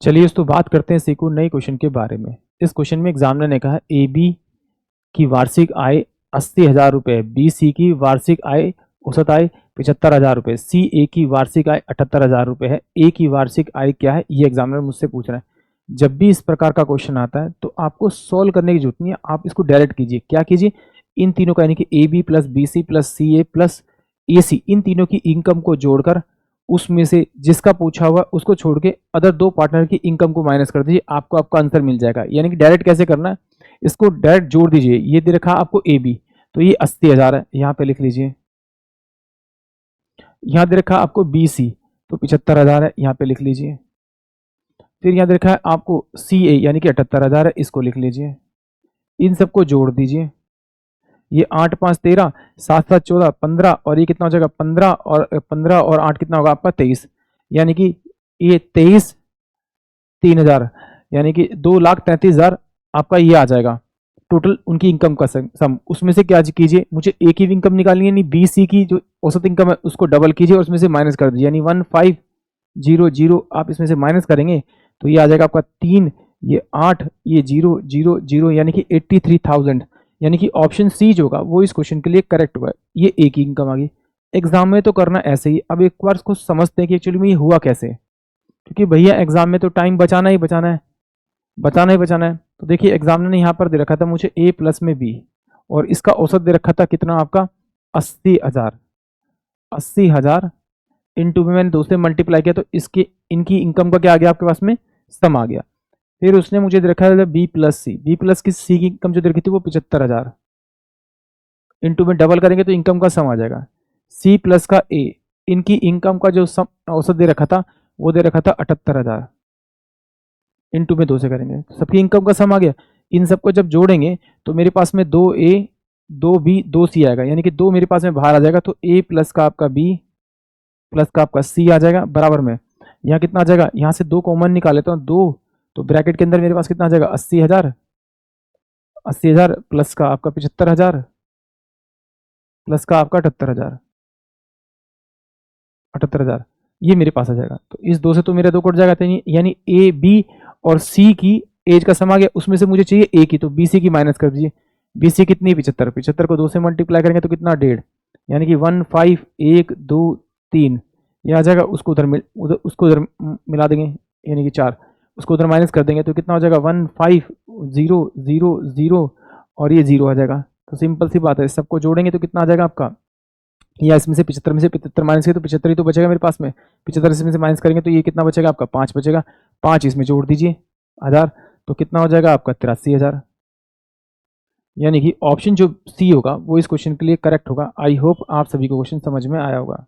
चलिए तो बात करते हैं सीखो नए क्वेश्चन के बारे में। इस क्वेश्चन में एग्जामिनर ने कहा ए बी की वार्षिक आय 80,000 रुपये, बी सी की वार्षिक आय औसत आय 75,000 रुपये, सी ए की वार्षिक आय 78,000 रुपये है। ए की वार्षिक आय क्या है, ये एग्जामिनर मुझसे पूछ रहा है। जब भी इस प्रकार का क्वेश्चन आता है तो आपको सॉल्व करने की जरूरत नहीं है, आप इसको डायरेक्ट कीजिए। क्या कीजिए, इन तीनों का यानी कि A B plus B C plus C A plus A C, इन तीनों की इनकम को जोड़कर उसमें से जिसका पूछा हुआ उसको छोड़ के अदर दो पार्टनर की इनकम को माइनस कर दीजिए, आपको आपका आंसर मिल जाएगा। यानी कि डायरेक्ट कैसे करना है, इसको डायरेक्ट जोड़ दीजिए। ये दे रखा आपको ए बी, तो ये 80,000 है, यहाँ पे लिख लीजिए। यहाँ दे रखा आपको बी सी, तो 75,000 है, यहाँ पे लिख लीजिए। फिर यहाँ दे रखा है आपको सी ए यानी कि 78,000 है, इसको लिख लीजिए। इन सबको जोड़ दीजिए। ये 8 5 13, 7 7 14 15, और ये कितना हो जाएगा 15 और 8 कितना होगा आपका 23, यानी कि ये 23 3,000, यानी कि 2,33,000 आपका ये आ जाएगा टोटल उनकी इनकम का सम। उसमें से क्या कीजिए, मुझे ए की इनकम निकालनी है, यानी बी सी की जो औसत इनकम है उसको डबल कीजिए और उसमें से माइनस कर दीजिए, यानी 1500 आप इसमें से माइनस करेंगे तो ये आ जाएगा आपका 3, ये 8, ये 000, यानी कि 83,000, यानी कि ऑप्शन सी जो होगा वो इस क्वेश्चन के लिए करेक्ट होगा। ये ए की इनकम आ गई। एग्जाम में तो करना ऐसे ही। अब एक बार इसको समझते हैं कि एक्चुअली में ये हुआ कैसे, क्योंकि भैया एग्जाम में तो टाइम बचाना ही बचाना है, बचाना ही बचाना है। तो देखिए एग्जामिनर ने यहाँ पर दे रखा था मुझे ए प्लस में बी, और इसका औसत दे रखा था कितना आपका 80,000। 80,000 इंटू में मैंने 2 से मल्टीप्लाई किया तो इसके इनकी इनकम का क्या आ गया आपके पास में, सम आ गया। फिर उसने मुझे दे रखा है बी प्लस सी, बी प्लस की सी की इनकम जो दे रखी थी वो 75,000, इंटू में डबल करेंगे तो इनकम का सम आ जाएगा। सी प्लस का ए, इनकी इनकम का जो सम औसत दे रखा था वो दे रखा था 78,000, इंटू में 2 से करेंगे तो सबकी इनकम का सम आ गया। इन सबको जब जोड़ेंगे तो मेरे पास में 2A 2B 2C आएगा, यानी कि 2 मेरे पास में बाहर आ जाएगा, तो A प्लस का आपका B प्लस का आपका C आ जाएगा बराबर में। यहाँ कितना आ जाएगा, यहाँ से 2 कॉमन निकाल लेता हूँ 2, तो ब्रैकेट के अंदर मेरे पास कितना आ जाएगा 80,000, 80,000 प्लस का आपका 75,000 प्लस का आपका 78,000, 78,000 ये मेरे पास आ जाएगा। तो इस 2 से तो मेरा 2 कट जाएगा, यानी ए बी और सी की एज का सम आ गया। उसमें से मुझे चाहिए ए की, तो बी सी की माइनस कर दीजिए। बी सी कितनी 75, 75 को 2 से मल्टीप्लाई करेंगे तो कितना 1.5, यानी कि 1 5 1 2 3 ये आ जाएगा। उसको उधर मिला देंगे, यानी कि 4, उसको उधर माइनस कर देंगे तो कितना हो जाएगा 1 5 0 0 0, और ये 0 आ जाएगा। तो सिंपल सी बात है, सबको जोड़ेंगे तो कितना आ जाएगा आपका, या इसमें से 75 में से 75 माइनस करें तो 75 ही तो बचेगा मेरे पास में। 75 इसमें से माइनस करेंगे तो ये कितना बचेगा आपका 5 बचेगा। 5 इसमें जोड़ दीजिए 1000, तो कितना हो जाएगा आपका 83,000, यानी कि ऑप्शन जो सी होगा वो इस क्वेश्चन के लिए करेक्ट होगा। आई होप आप सभी को क्वेश्चन समझ में आया होगा।